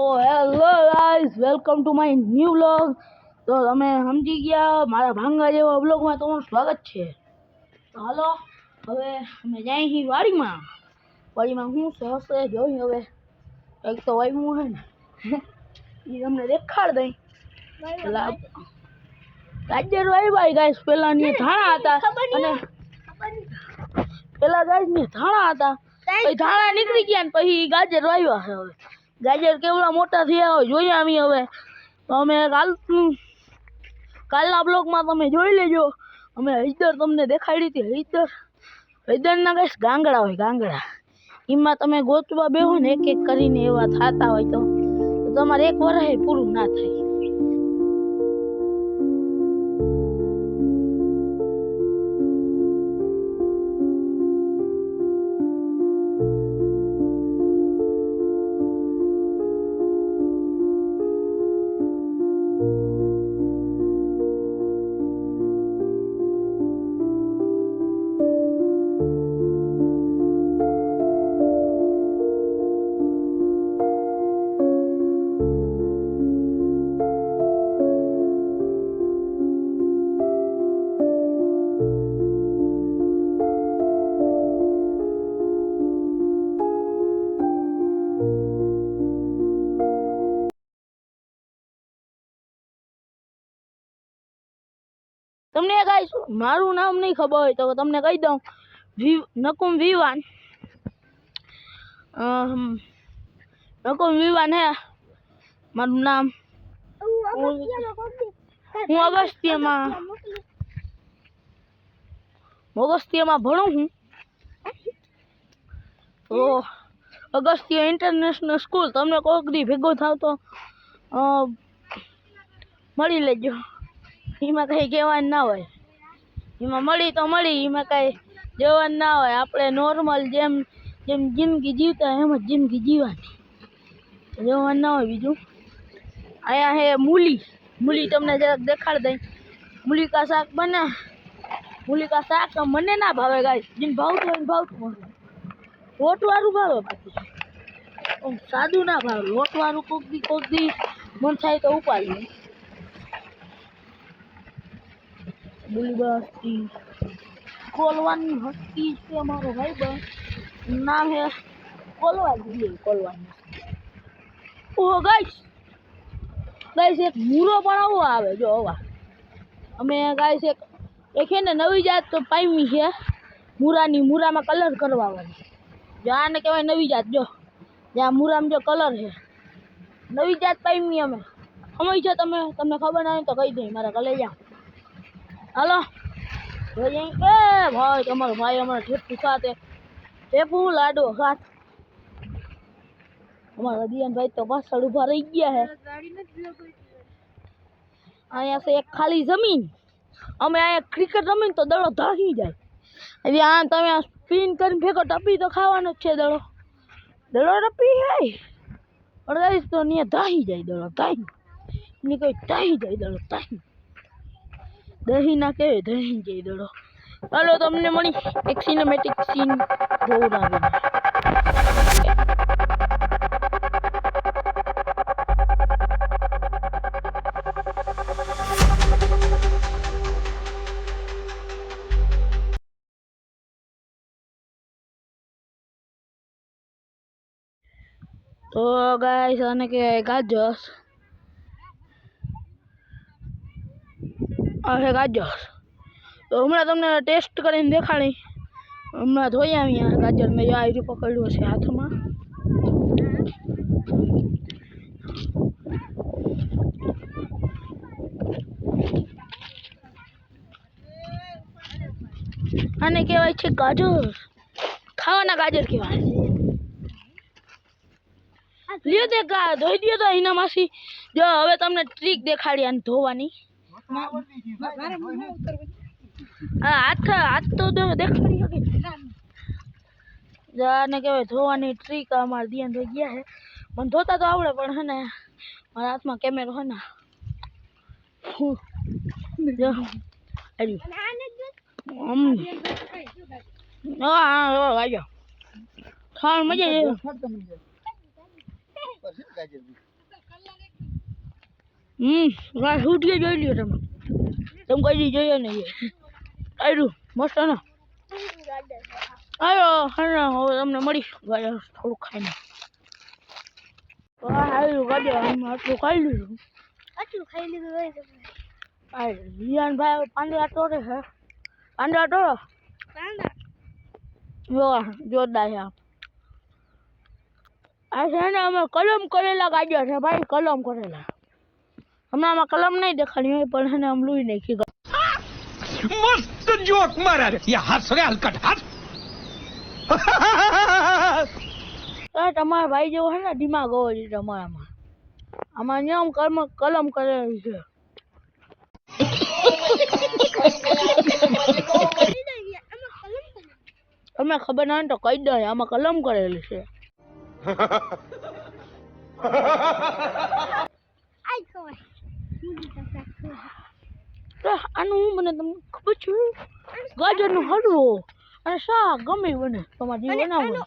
Hello guys, welcome to my new vlog. તો તમે સમજી ગયા મારા ભાંગા જેવા વ્લોગમાં તમારું સ્વાગત છે. તો હાલો હવે અમે જાય છીએ વાડીમાં. વાડીમાં શું છે હશે જોઈ. હવે એક તો વાવ્યું છે ને એ તમને દેખાડ દઈ. ગાજર વાવ્યા ગાઈસ. પેલા ની ધાણા હતા અને પેલા ગાઈસ ની ધાણા હતા, પછી ધાણા નીકળી ગયા ને પછી ગાજર વાવ્યા છે. હવે ગાજર કેવડા મોટા થયા હોય જોઈએ અમે. હવે તો અમે કાલના બ્લોગમાં તમે જોઈ લેજો. અમે હળદર તમને દેખાડી હતી. હળદરના કઈ ગાંગડા હોય, ગાંગડા એમાં તમે ગોતવા બેહો ને એક એક કરીને એવા થતા હોય તો તમારે એક વર્ષ પૂરું ના થાય. તમને ગાઈસ મારું નામ નહીં ખબર હોય તો તમને કહી દઉં. નકુમ વિવાન. નકુમ વિવાન હે મારું નામ. હું અગસ્ત્યમાં ભણું છું. તો અગસ્ત્ય ઇન્ટરનેશનલ સ્કૂલ. તમને કોઈક દી ભેગો થાવ તો મળી લેજો. એમાં કઈ કહેવાનું ના હોય. એમાં મળી તો મળી, એમાં કઈ જવાનું ના હોય. આપણે નોર્મલ જેમ જેમ જિંદગી જીવતા એમ જ જિંદગી જીવવાની, જવાનું ના હોય બીજું. અહીંયા હે મૂલી તમને જરાક દેખાડ દઈ. મૂલી કા શાક બને. મૂલી કા શાક મને ના ભાવે ગાઈસ. જેને ભાવતું હોય ને ભાવતું. લોટવાળું ભાવે, બાકી સાદું ના ભાવે. લોટવાળું કોક દી મન થાય તો ઉપાડી. બુલીબાસ્તી કોલવાની હસ્તી છે મારો ભાઈ બન. નામ હે કોલવાની. ઓહો ગાઈસ એક મૂરો પણ આવો આવે જો. હવા અમે ગાઈસ એક છે ને નવી જાત તો પામી છે મૂરામાં કલર કરવાની. જો આને કહેવાય નવી જાત. જો જ્યાં મૂરામાં જો કલર છે, નવી જાત પામી અમે. સમય છે તમને ખબર ના હોય તો કહી દઈ મારા કલેજા. હાલો ભાઈ તમારો ભાઈ અમારા ઠેપુ સાથે ઠેપુ લાડો હાથ. અમારા દિયાનભાઈ તો પાછળ ઉભા રહી ગયા છે. અહીંયા છે એક ખાલી જમીન. અમે અહીંયા ક્રિકેટ રમીને તો દડો ધાસી જાય. એટલે આ તમે સ્પિન કરીને ફેંકો ટપી તો ખાવાનો જ છે. દડો ટપી જાય અડધાઈશ તો ત્યાં ધાસી જાય. દડો ધાઈ ની કોઈ ધાસી જાય. દડો ધાઈ દહીં ના કહેવાય, દહીં જાય દડો. હાલો તમને મળી એક સિનેમેટિક સીન જોવડાવી. તો ગાઈસ આને કહેવાય ગાજર. આ છે ગાજર. તો હમણાં તમને ટેસ્ટ કરીને દેખાડી. હમણાં ધોઈ આવી ગાજર મેં આ રીતે પકડ્યું છે હાથમાં. આને કહેવાય છે ગાજર. ખાવાના ગાજર કહેવાય. લ્યો તે ધોઈ દો તો એના માસી. જો હવે તમને ટ્રીક દેખાડી આને ધોવાની. હાથ તો દેખાડી શકે. આને કહેવાય ધોવાની ટ્રીક. અમારે ધ્યાન થઈ ગયા છે. મને ધોતા તો આવડે પણ હે ને મારા હાથમાં કેમેરો હે ને. ખાવાની મજા આવે. ગાઈસ ઉઠ કે જોઈ લ્યો તમે કોઈ દી જોયો નહીં આયરું મસ્ત ને આયો હા હવે તમને મળી ગાઈસ થોડું ખાઈને આયરું ગાડી આટલું ખાઈ લીધું જીયાન ભાઈ પાંદડા તોડે છે પાંદડા તોડો જોરદાર છે આ છે ને અમે કલમ કરેલા ગાજર છે ભાઈ કલમ કરેલા હમણાં આમાં કલમ નહીં દેખાડી હોય પણ એને આમ લૂઈ નાખી मस्त जोक मारा रे ये हंस रे हलकट हंस તમારા ભાઈ જેવો છે ને દિમાગ હોવો જોઈએ તમારામાં આમાં નિયમ કલમ કરેલી છે તમને ખબર ના હોય તો કહી દો આમાં કલમ કરેલી છે આનું હું મને તમને ખબર છે ગાજરનું હલવો અને શાક ગમે બને તમારે જે બનાવો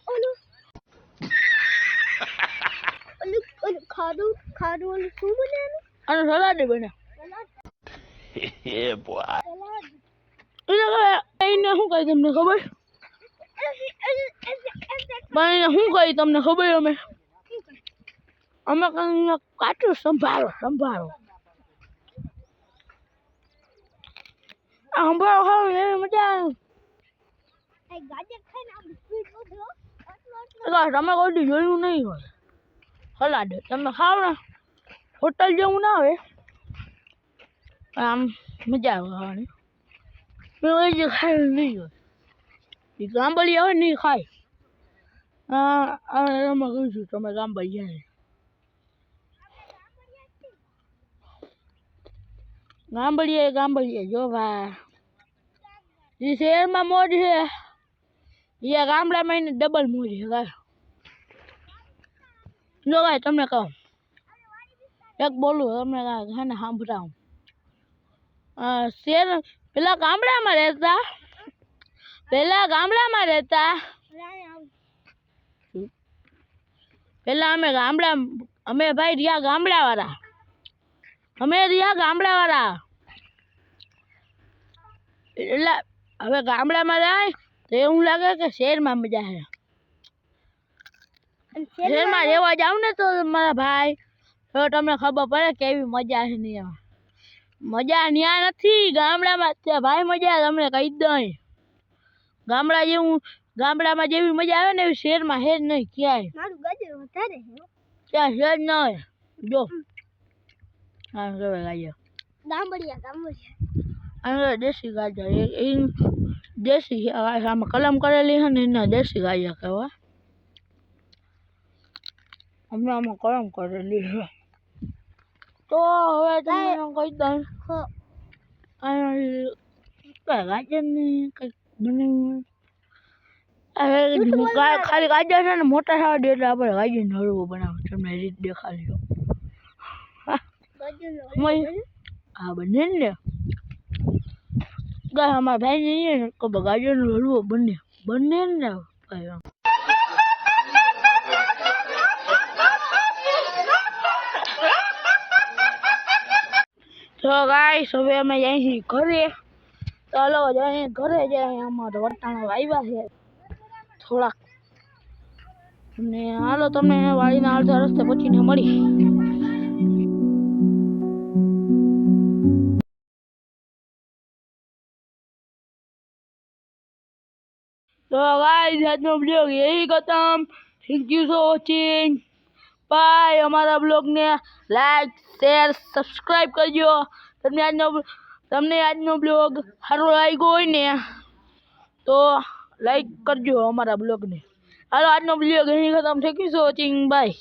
અને સલાડ બને એને શું કહી તમને ખબર પણ શું કહી તમને ખબર અમે કાચું સંભાળો સંભાળો ખાવ એવી મજા આવે તમે કોઈ જોયું નહીં હોય સલાડ તમે ખાવ ને હોટલ જેવું ના આવે આમ મજા આવે ખાવાની જે ખાય નહીં હોય એ ગાંબળી આવે નહીં ખાય અમે કહીશું તમે ગાંબળી જાય ગાંબળીએ જો ભાઈ જે શહેરમાં મોજ છે એ ગામડામાં એને ડબલ મોજ છે ગાય જો ભાઈ તમને કહું એક બોલું તમને ખાને સાંભળાવું શહેર પેલા ગામડામાં રહેતા પેલા અમે ભાઈ રહ્યા ગામડાવાળા એટલે હવે ગામડામાં જાય તો એવું લાગે કે શહેરમાં મજા છે શહેરમાં રહેવા જાવ ને તો મારા ભાઈ તો તમને ખબર પડે કેવી મજા છે નહીં મજા ત્યાં નથી ગામડામાં ત્યાં ભાઈ મજા તમને કહી દઉં ગામડામાં જેવી મજા આવે ને એવી શહેરમાં હે જ નહીં ક્યાંય ત્યાં છે જ નહીં જો હા કહેવાય ગાજર દેશી ગાજર એ દેશી આમાં કલમ કરેલી છે ને એના દેશી ગાજર કહેવાય અમે આમાં કલમ કરેલી છે તો હવે તમને કહી દઉં ગાજરની કંઈક બનાવ્યું ખાલી ગાજર છે ને મોટા થવા દે એટલે આપણે ગાજરનો હલવો બનાવો તમને રીત દેખાડજો હા બને ને અમારા ભાઈ જઈએ ને તો ગાજરનો હલવો બને ને તો ગાઈસ હવે અમે જઈએ છીએ ઘરે ચાલો જઈએ ઘરે જઈએ અમારે વટાણા આવ્યા છે થોડાક અને હાલો તમને વાડીના અડધા રસ્તે પહોંચીને મળી तो गाइस આજનો બ્લોગ यही खत्म thank you for watching bye हमारा ब्लॉग ने लाइक शेयर सब्सक्राइब करजो તમને આજનો બ્લોગ સારો લાગ્યો હોય ને તો લાઈક કરજો અમારા બ્લોગ ને હાલો આજનો બ્લોગ અહીં ખતમ thank you for watching bye